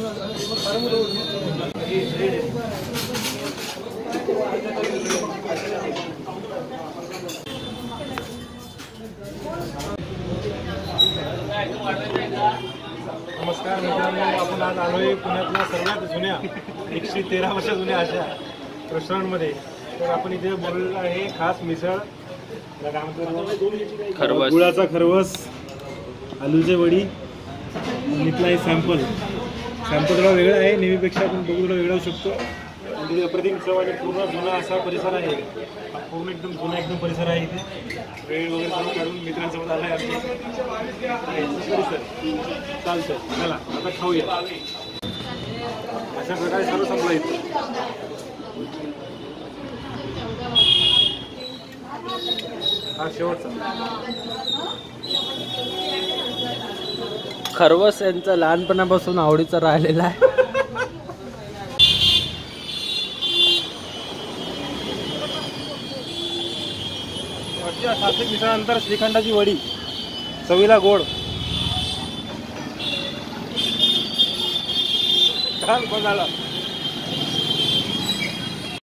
नमस्कार मित्रांनो, आपण आज आलोय पुण्यातल्या सर्वात जुन्या 113 वर्ष जुन्या अशा रेस्टॉरंटमध्ये. तर आपण इथे बोललेलं आहे खास मिसळ, गुळाचा खरवस, आलूचे वडी. इथला आहे सॅम्पल थोडा वेगळा आहे, नेहमीपेक्षा आपण बघू थोडा वेगळा शकतो. आणि अप्रतिम चव आणि पूर्ण जुना असा परिसर आहे. पूर्ण एकदम जुना एकदम परिसर आहे. इथे वेळ वगैरे सर्व काढून मित्रांसोबत आला आहे परिसर. चालतं, चला आता खाऊया. अशा प्रकारे सर्व संपला इथं. हा शेवटचा खरवस यांचा लहानपणापासून आवडीचा राहिलेला आहे. सात्विक मिसळानंतर श्रीखंडाची वडी, चवीला गोड. छान झाला.